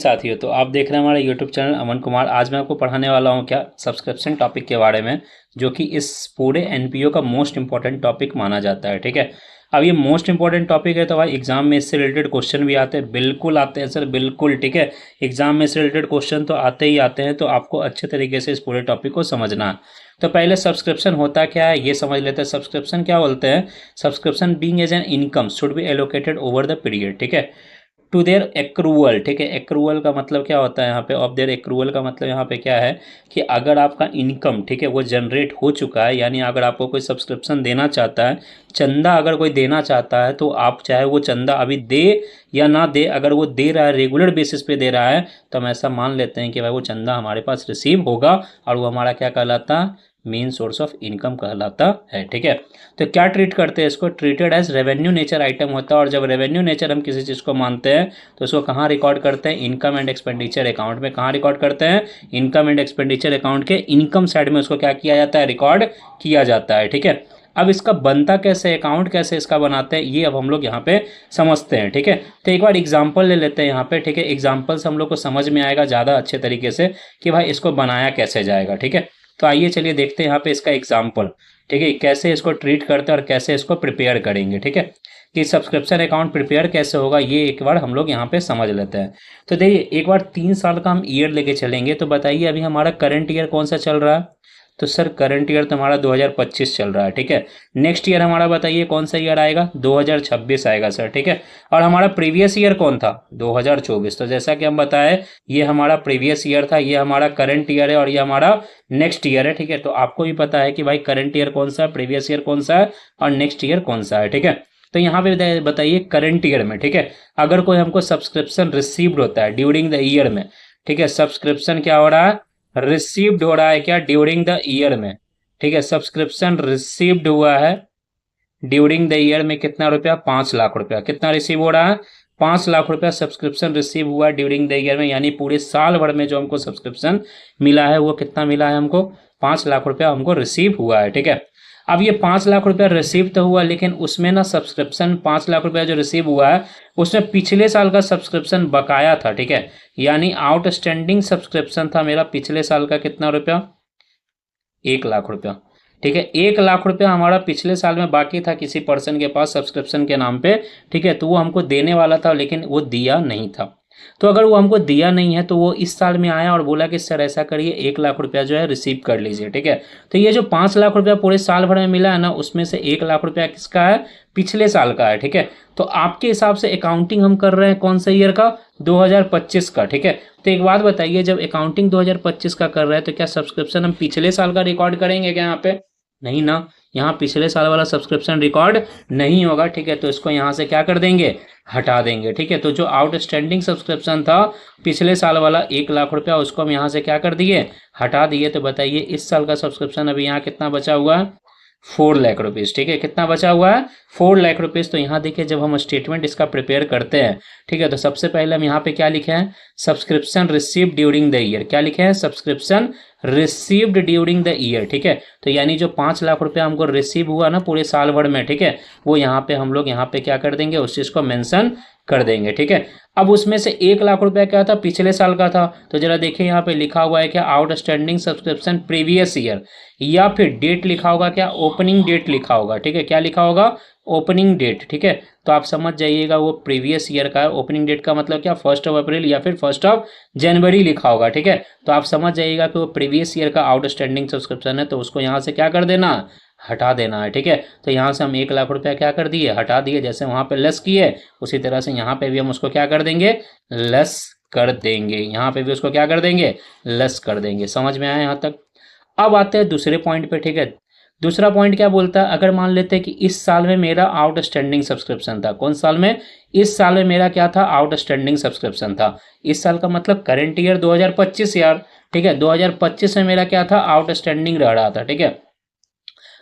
साथियों, तो आप देख रहे हैं हमारा यूट्यूब चैनल अमन कुमार। आज मैं आपको पढ़ाने वाला हूँ क्या सब्सक्रिप्शन टॉपिक के बारे में, जो कि इस पूरे एनपीओ का मोस्ट इंपॉर्टेंट टॉपिक माना जाता है। ठीक है, अब ये मोस्ट इंपॉर्टेंट टॉपिक है तो भाई एग्जाम में इससे रिलेटेड क्वेश्चन भी आते हैं, बिल्कुल आते हैं सर, बिल्कुल। ठीक है, एग्जाम में इससे रिलेटेड क्वेश्चन तो आते ही आते हैं, तो आपको अच्छे तरीके से इस पूरे टॉपिक को समझना है। तो पहले सब्सक्रिप्शन होता क्या है ये समझ लेते हैं। सब्सक्रिप्शन क्या बोलते हैं? Subscription being as an income should be allocated over the period. ठीक है, टू देयर एक्रूवल। ठीक है, एक्रूवल का मतलब क्या होता है यहाँ पे? ऑफ देयर एक्रूवल का मतलब यहाँ पे क्या है कि अगर आपका इनकम, ठीक है, वो जनरेट हो चुका है, यानी अगर आपको कोई सब्सक्रिप्शन देना चाहता है, चंदा अगर कोई देना चाहता है, तो आप चाहे वो चंदा अभी दे या ना दे, अगर वो दे रहा है, रेगुलर बेसिस पे दे रहा है, तो हम ऐसा मान लेते हैं कि भाई वो चंदा हमारे पास रिसीव होगा और वो हमारा क्या कहलाता है? मेन सोर्स ऑफ इनकम कहलाता है। ठीक है, तो क्या ट्रीट करते हैं इसको? Treated as revenue nature item होता है। और जब रेवेन्यू नेचर हम किसी चीज़ को मानते हैं तो उसको कहाँ रिकॉर्ड करते हैं? इनकम एंड एक्सपेंडिचर अकाउंट में। कहाँ रिकॉर्ड करते हैं? इनकम एंड एक्सपेंडिचर अकाउंट के इनकम साइड में उसको क्या किया जाता है? रिकॉर्ड किया जाता है। ठीक है, अब इसका बनता कैसे, अकाउंट कैसे इसका बनाते हैं, ये अब हम लोग यहाँ पे समझते हैं। ठीक है, तो एक बार एग्जाम्पल ले लेते हैं यहाँ पे। ठीक है, एग्जाम्पल से हम लोग को समझ में आएगा ज़्यादा अच्छे तरीके से कि भाई इसको बनाया कैसे जाएगा। ठीक है, तो आइए चलिए देखते हैं यहाँ पे इसका एग्जाम्पल। ठीक है, कैसे इसको ट्रीट करते हैं और कैसे इसको प्रिपेयर करेंगे। ठीक है, कि सब्सक्रिप्शन अकाउंट प्रिपेयर कैसे होगा ये एक बार हम लोग यहाँ पे समझ लेते हैं। तो देखिए, एक बार 3 साल का हम ईयर लेके चलेंगे। तो बताइए अभी हमारा करंट ईयर कौन सा चल रहा है? तो सर करंट ईयर तो हमारा 2025 चल रहा है। ठीक है, नेक्स्ट ईयर हमारा बताइए कौन सा ईयर आएगा? 2026 आएगा सर। ठीक है, और हमारा प्रीवियस ईयर कौन था? 2024। तो जैसा कि हम बताए, ये हमारा प्रीवियस ईयर था, ये हमारा करंट ईयर है और ये हमारा नेक्स्ट ईयर है। ठीक है, तो आपको भी पता है कि भाई करंट ईयर कौन सा है, प्रीवियस ईयर कौन सा है और नेक्स्ट ईयर कौन सा है। ठीक है, तो यहाँ पे बताइए करंट ईयर में, ठीक है, अगर कोई हमको सब्सक्रिप्शन रिसीव्ड होता है ड्यूरिंग द ईयर में, ठीक है, सब्सक्रिप्शन क्या हो रहा है? रिसीव्ड हो रहा है क्या? ड्यूरिंग द ईयर में। ठीक है, सब्सक्रिप्शन रिसीव्ड हुआ है ड्यूरिंग द ईयर में कितना रुपया? 5 लाख रुपया। कितना रिसीव हो रहा है? 5 लाख रुपया सब्सक्रिप्शन रिसीव हुआ ड्यूरिंग द ईयर में, यानी पूरे साल भर में जो हमको सब्सक्रिप्शन मिला है वो कितना मिला है हमको? 5 लाख रुपया हमको रिसीव हुआ है। ठीक है, अब ये 5 लाख रुपया रिसीव तो हुआ, लेकिन उसमें ना सब्सक्रिप्शन 5 लाख रुपया जो रिसीव हुआ है उसमें पिछले साल का सब्सक्रिप्शन बकाया था। ठीक है, यानी आउटस्टैंडिंग सब्सक्रिप्शन था मेरा पिछले साल का कितना रुपया? 1 लाख रुपया। ठीक है, 1 लाख रुपया हमारा पिछले साल में बाकी था किसी पर्सन के पास सब्सक्रिप्शन के नाम पे। ठीक है, तो वो हमको देने वाला था लेकिन वो दिया नहीं था। तो अगर वो हमको दिया नहीं है तो वो इस साल में आया और बोला कि सर ऐसा करिए 1 लाख रुपया जो है रिसीव कर लीजिए। ठीक है, तो ये जो 5 लाख रुपया पूरे साल भर में मिला है ना, उसमें से 1 लाख रुपया किसका है? पिछले साल का है। ठीक है, तो आपके हिसाब से अकाउंटिंग हम कर रहे हैं कौन सा ईयर का? 2025 का। ठीक है, तो एक बात बताइए, जब अकाउंटिंग 2025 का कर रहे हैं तो क्या सब्सक्रिप्शन हम पिछले साल का रिकॉर्ड करेंगे क्या यहाँ पे? नहीं ना, यहाँ पिछले साल वाला सब्सक्रिप्शन रिकॉर्ड नहीं होगा। ठीक है, तो इसको यहाँ से क्या कर देंगे? हटा देंगे। ठीक है, तो जो आउटस्टैंडिंग सब्सक्रिप्शन था पिछले साल वाला 1 लाख रुपया, उसको हम यहाँ से क्या कर दिए? हटा दिए। तो बताइए इस साल का सब्सक्रिप्शन अभी यहाँ कितना बचा हुआ है? 4 लाख रुपीज़। ठीक है, कितना बचा हुआ है? 4 लाख रुपीज़। तो यहाँ देखिए, जब हम स्टेटमेंट इसका प्रिपेयर करते हैं, ठीक है, तो सबसे पहले हम यहाँ पे क्या लिखे हैं? Subscription received during the year. क्या लिखे हैं? Subscription received during the year. ठीक है, तो यानी जो 5 लाख रुपया हमको रिसीव हुआ ना पूरे साल भर में, ठीक है, वो यहाँ पे हम लोग यहाँ पे क्या कर देंगे? उस चीज़ को मेंशन कर देंगे। ठीक है, अब उसमें से 1 लाख रुपया क्या था? पिछले साल का था। तो जरा देखिए यहाँ पे लिखा हुआ है क्या? आउटस्टैंडिंग सब्सक्रिप्शन प्रीवियस ईयर, या फिर डेट लिखा होगा क्या? ओपनिंग डेट लिखा होगा। ठीक है, क्या लिखा होगा? Opening date. ठीक है, तो आप समझ जाइएगा वो प्रीवियस ईयर का है। ओपनिंग डेट का मतलब क्या? 1 अप्रैल या फिर 1 जनवरी लिखा होगा। ठीक है, तो आप समझ जाइएगा कि वो प्रीवियस ईयर का आउटस्टैंडिंग सब्सक्रिप्शन है, तो उसको यहाँ से क्या कर देना? हटा देना है। ठीक है, तो यहाँ से हम 1 लाख रुपया क्या कर दिए? हटा दिए। जैसे वहाँ पे लेस किए उसी तरह से यहाँ पे भी हम उसको क्या कर देंगे? लेस कर देंगे। यहाँ पे भी उसको क्या कर देंगे? लेस कर देंगे। समझ में आया यहाँ तक? अब आते हैं दूसरे पॉइंट पे। ठीक है, दूसरा पॉइंट क्या बोलता है? अगर मान लेते हैं कि इस साल में मेरा आउटस्टैंडिंग सब्सक्रिप्शन था। कौन साल में? इस साल में मेरा क्या था? आउटस्टैंडिंग सब्सक्रिप्शन था। इस साल का मतलब करंट ईयर 2025 यार। ठीक है, 2025 में मेरा क्या था? आउटस्टैंडिंग रह रहा था। ठीक है,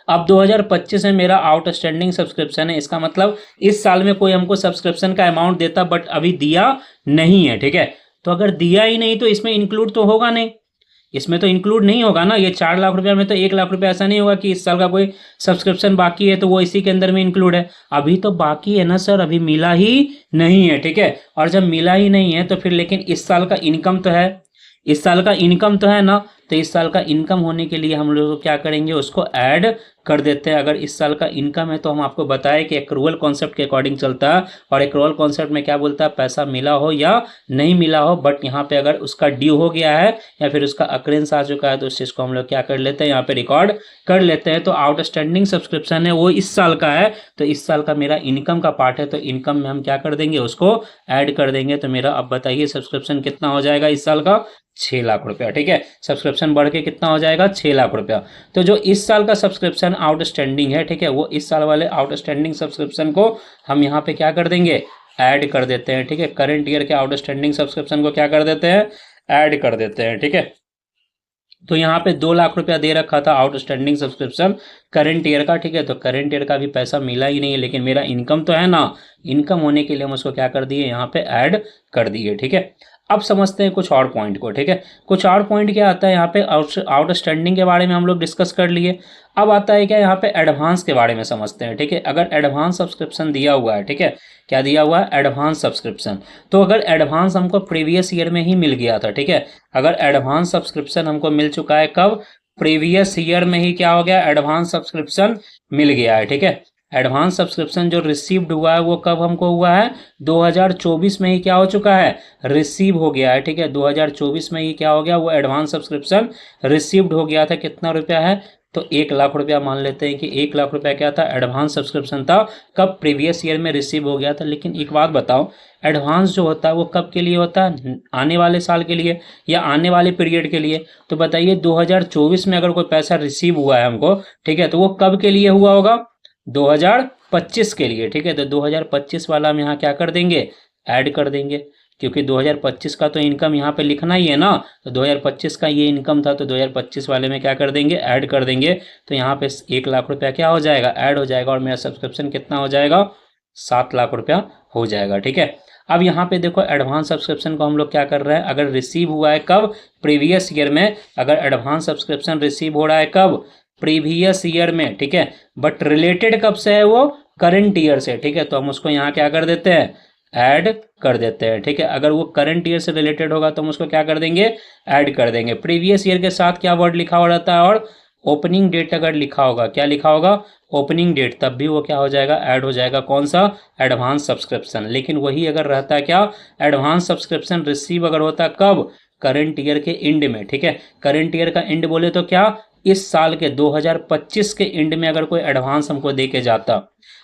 अब 2025 में मेरा आउटस्टैंडिंग सब्सक्रिप्शन है, इसका मतलब इस साल में कोई हमको सब्सक्रिप्शन का अमाउंट देता बट अभी दिया नहीं है। ठीक है, तो अगर दिया ही नहीं तो इसमें इंक्लूड तो होगा नहीं, इसमें तो इंक्लूड नहीं होगा ना, ये 4 लाख रुपया में तो 1 लाख रुपया ऐसा नहीं होगा कि इस साल का कोई सब्सक्रिप्शन बाकी है तो वो इसी के अंदर में इंक्लूड है। अभी तो बाकी है ना सर, अभी मिला ही नहीं है, ठीक है। और जब मिला ही नहीं है तो फिर लेकिन इस साल का इनकम तो है, इस साल का इनकम तो है ना, तो इस साल का इनकम होने के लिए हम लोग क्या करेंगे, उसको ऐड कर देते हैं। अगर इस साल का इनकम है तो हम आपको बताएं कि एक्रूअल कॉन्सेप्ट के अकॉर्डिंग चलता है, और एक्रूअल कॉन्सेप्ट में क्या बोलता है, पैसा मिला हो या नहीं मिला हो, बट यहाँ पे अगर उसका ड्यू हो गया है या फिर उसका अक्रेंस आ चुका है तो उस चीज़ को हम लोग क्या कर लेते हैं, यहाँ पे रिकॉर्ड कर लेते हैं। तो आउटस्टैंडिंग सब्सक्रिप्शन है वो इस साल का है, तो इस साल का मेरा इनकम का पार्ट है, तो इनकम में हम क्या कर देंगे, उसको ऐड कर देंगे। तो मेरा अब बताइए सब्सक्रिप्शन कितना हो जाएगा इस साल का, 6 लाख रुपया, ठीक है। सब्सक्रिप्शन बढ़ के कितना हो जाएगा, 6 लाख रुपया। तो जो इस साल का सब्सक्रिप्शन आउटस्टैंडिंग है, ठीक है, वो इस साल वाले आउटस्टैंडिंग सब्सक्रिप्शन को हम यहाँ पे क्या कर देंगे, ऐड कर देते हैं, ठीक है। करंट ईयर के आउटस्टैंडिंग सब्सक्रिप्शन को क्या कर देते हैं, ऐड कर देते हैं, ठीक है। तो यहाँ पे 2 लाख रुपया दे रखा था आउटस्टैंडिंग सब्सक्रिप्शन करंट ईयर का, ठीक है। तो करंट ईयर का भी पैसा मिला ही नहीं है, लेकिन मेरा इनकम तो है ना, इनकम होने के लिए हम उसको क्या कर दिए, यहाँ पे ऐड कर दिए, ठीक है। अब समझते हैं कुछ और पॉइंट को, ठीक है। कुछ और पॉइंट क्या आता है यहाँ पे, आउटस्टैंडिंग के बारे में हम लोग डिस्कस कर लिए। अब आता है क्या, यहाँ पे एडवांस के बारे में समझते हैं, ठीक है। अगर एडवांस सब्सक्रिप्शन दिया हुआ है, ठीक है, क्या दिया हुआ है, एडवांस सब्सक्रिप्शन। तो अगर एडवांस हमको प्रीवियस ईयर में ही मिल गया था, ठीक है, अगर एडवांस सब्सक्रिप्शन हमको मिल चुका है कब, प्रीवियस ईयर में ही क्या हो गया, एडवांस सब्सक्रिप्शन मिल गया है, ठीक है। एडवांस सब्सक्रिप्शन जो रिसीव्ड हुआ है वो कब हमको हुआ है, 2024 में ही क्या हो चुका है, रिसीव हो गया है, ठीक है। 2024 में ही क्या हो गया, वो एडवांस सब्सक्रिप्शन रिसीव्ड हो गया था। कितना रुपया है, तो 1 लाख रुपया मान लेते हैं कि 1 लाख रुपया क्या था, एडवांस सब्सक्रिप्शन था, कब, प्रीवियस ईयर में रिसीव हो गया था। लेकिन एक बात बताओ, एडवांस जो होता है वो कब के लिए होता है, आने वाले साल के लिए या आने वाले पीरियड के लिए। तो बताइए 2024 में अगर कोई पैसा रिसीव हुआ है हमको, ठीक है, तो वो कब के लिए हुआ होगा, 2025 के लिए, ठीक है। तो 2025 वाला हम यहाँ क्या कर देंगे, ऐड कर देंगे, क्योंकि 2025 का तो इनकम यहाँ पे लिखना ही है ना। तो 2025 का ये इनकम था, तो 2025 वाले में क्या कर देंगे, ऐड कर देंगे। तो यहाँ पे 1 लाख रुपया क्या हो जाएगा, ऐड हो जाएगा, और मेरा सब्सक्रिप्शन कितना हो जाएगा, 7 लाख रुपया हो जाएगा, ठीक है। अब यहाँ पे देखो एडवांस सब्सक्रिप्शन को हम लोग क्या कर रहे हैं, अगर रिसीव हुआ है कब, प्रीवियस ईयर में, अगर एडवांस सब्सक्रिप्शन रिसीव हो रहा है कब, प्रीवियस ईयर में, ठीक है, बट रिलेटेड कब से है वो, करंट ईयर से, ठीक है। तो हम उसको यहाँ क्या कर देते हैं, ऐड कर देते हैं, ठीक है। अगर वो करंट ईयर से रिलेटेड होगा तो हम उसको क्या कर देंगे, ऐड कर देंगे। प्रीवियस ईयर के साथ क्या वर्ड लिखा हुआ रहता है, और ओपनिंग डेट अगर लिखा होगा, क्या लिखा होगा, ओपनिंग डेट, तब भी वो क्या हो जाएगा, ऐड हो जाएगा। कौन सा, एडवांस सब्सक्रिप्शन। लेकिन वही अगर रहता है क्या, एडवांस सब्सक्रिप्शन रिसीव अगर होता है कब, करंट ईयर के एंड में, ठीक है। करंट ईयर का एंड बोले तो क्या, इस साल के 2025 के एंड में अगर कोई एडवांस हमको दे के जाता,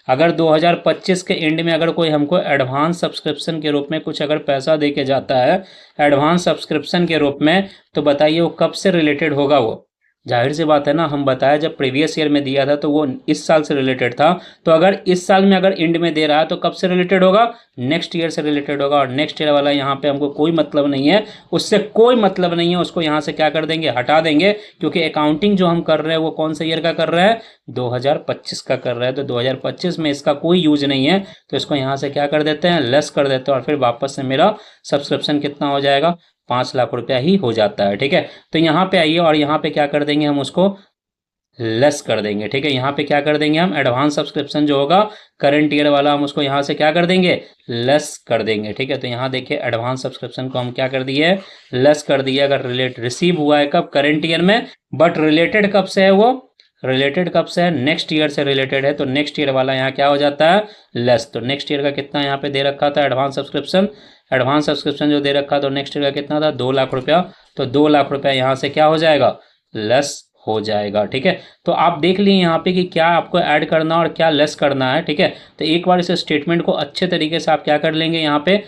अगर 2025 के एंड में अगर कोई हमको एडवांस सब्सक्रिप्शन के रूप में कुछ अगर पैसा दे के जाता है, एडवांस सब्सक्रिप्शन के रूप में, तो बताइए वो कब से रिलेटेड होगा, वो जाहिर सी बात है ना, हम बताया जब प्रीवियस ईयर में दिया था तो वो इस साल से रिलेटेड था। तो अगर इस साल में अगर एंड में दे रहा है तो कब से रिलेटेड होगा, नेक्स्ट ईयर से रिलेटेड होगा। और नेक्स्ट ईयर वाला यहाँ पे हमको कोई मतलब नहीं है, उससे कोई मतलब नहीं है, उसको यहाँ से क्या कर देंगे, हटा देंगे। क्योंकि अकाउंटिंग जो हम कर रहे हैं वो कौन से ईयर का कर रहे हैं, 2025 का कर रहे हैं। तो 2025 में इसका कोई यूज नहीं है, तो इसको यहाँ से क्या कर देते हैं, लेस कर देते हैं, और फिर वापस से मेरा सब्सक्रिप्शन कितना हो जाएगा, 5 लाख रुपया ही हो जाता है, ठीक है। तो यहाँ पे आइए और यहाँ पे क्या कर देंगे, हम उसको लेस कर देंगे, ठीक है। यहाँ पे क्या कर देंगे हम, एडवांस सब्सक्रिप्शन जो होगा करंट ईयर वाला, हम उसको यहाँ से क्या कर देंगे, लेस कर देंगे, ठीक है। तो यहाँ देखिए एडवांस सब्सक्रिप्शन को हम क्या कर दिए, लेस कर दिए। अगर रिसीव हुआ है कब, करंट ईयर में, बट रिलेटेड कब से है, वो रिलेटेड कब से है, नेक्स्ट ईयर से रिलेटेड है। तो नेक्स्ट ईयर वाला यहाँ क्या हो जाता है, लेस। तो नेक्स्ट ईयर का कितना यहाँ पे दे रखा था एडवांस सब्सक्रिप्शन, एडवांस सब्सक्रिप्शन जो दे रखा तो नेक्स्ट ईयर का कितना था, 2 लाख रुपया। तो 2 लाख रुपया यहाँ से क्या हो जाएगा, लेस हो जाएगा, ठीक है। तो आप देख लिए यहाँ पे कि क्या आपको ऐड करना और क्या लेस करना है, ठीक है। तो एक बार इस स्टेटमेंट को अच्छे तरीके से आप क्या कर लेंगे, यहाँ पे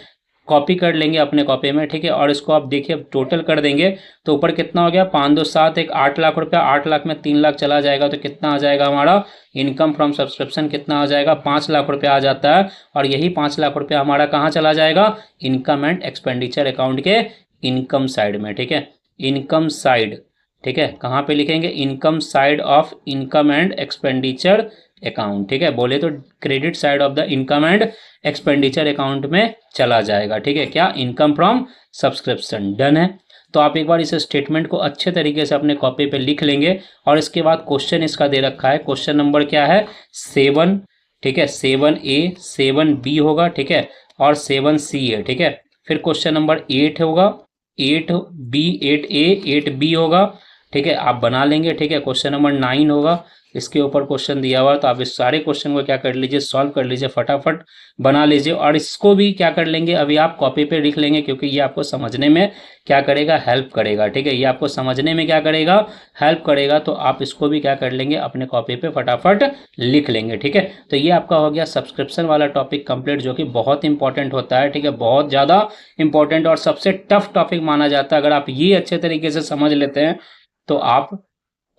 कॉपी कर लेंगे अपने कॉपी में, ठीक है। और इसको आप देखिए टोटल कर देंगे तो ऊपर कितना हो गया, 5 2 7 1 8 लाख रुपया, 8 लाख में 3 लाख चला जाएगा तो कितना आ जाएगा हमारा इनकम फ्रॉम सब्सक्रिप्शन, कितना आ जाएगा, 5 लाख रुपया आ जाता है। और यही 5 लाख रुपया हमारा कहाँ चला जाएगा, इनकम एंड एक्सपेंडिचर अकाउंट के इनकम साइड में, ठीक है। इनकम साइड, ठीक है, कहाँ पे लिखेंगे, income side of income and expenditure account, ठीक है। बोले तो credit side of the income and expenditure account में चला जाएगा, ठीक है। क्या, इनकम फ्रॉम सब्सक्रिप्शन। डन है। तो आप एक बार इस स्टेटमेंट को अच्छे तरीके से अपने कॉपी पे लिख लेंगे। और इसके बाद क्वेश्चन इसका दे रखा है, क्वेश्चन नंबर क्या है 7, ठीक है, 7A 7B होगा, ठीक है, और 7C है, ठीक है। फिर क्वेश्चन नंबर 8 होगा, 8B 8A 8B होगा, ठीक है, आप बना लेंगे, ठीक है। क्वेश्चन नंबर 9 होगा, इसके ऊपर क्वेश्चन दिया हुआ है, तो आप इस सारे क्वेश्चन को क्या कर लीजिए, सॉल्व कर लीजिए, फटाफट बना लीजिए। और इसको भी क्या कर लेंगे, अभी आप कॉपी पे लिख लेंगे, क्योंकि ये आपको समझने में क्या करेगा, हेल्प करेगा, ठीक है। ये आपको समझने में क्या करेगा, हेल्प करेगा। तो आप इसको भी क्या कर लेंगे, अपने कॉपी पे फटाफट लिख लेंगे, ठीक है। तो ये आपका हो गया सब्सक्रिप्शन वाला टॉपिक कंप्लीट, जो कि बहुत इंपॉर्टेंट होता है, ठीक है, बहुत ज़्यादा इंपॉर्टेंट और सबसे टफ टॉपिक माना जाता है। अगर आप ये अच्छे तरीके से समझ लेते हैं तो आप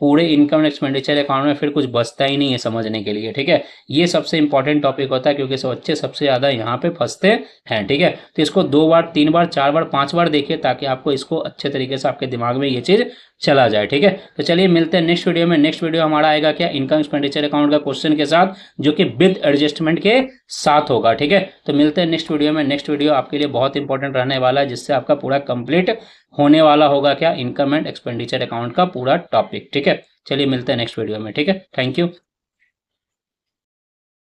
पूरे इनकम एक्सपेंडिचर अकाउंट में फिर कुछ बचता ही नहीं है समझने के लिए, ठीक है। ये सबसे इंपॉर्टेंट टॉपिक होता है, क्योंकि बच्चे सबसे ज़्यादा यहाँ पे फंसते हैं, ठीक है। तो इसको 2 बार 3 बार 4 बार 5 बार देखिए, ताकि आपको इसको अच्छे तरीके से आपके दिमाग में ये चीज़ चला जाए, ठीक है। तो चलिए मिलते हैं नेक्स्ट वीडियो में। नेक्स्ट वीडियो हमारा आएगा क्या, इनकम एक्सपेंडिचर अकाउंट का क्वेश्चन के साथ, जो कि विद एडजस्टमेंट के साथ होगा, ठीक है। तो मिलते हैं नेक्स्ट वीडियो में। नेक्स्ट वीडियो आपके लिए बहुत इंपॉर्टेंट रहने वाला है, जिससे आपका पूरा कंप्लीट होने वाला होगा क्या, इनकम एंड एक्सपेंडिचर अकाउंट का पूरा टॉपिक, ठीक है। चलिए मिलते हैं नेक्स्ट वीडियो में, ठीक है। Thank you.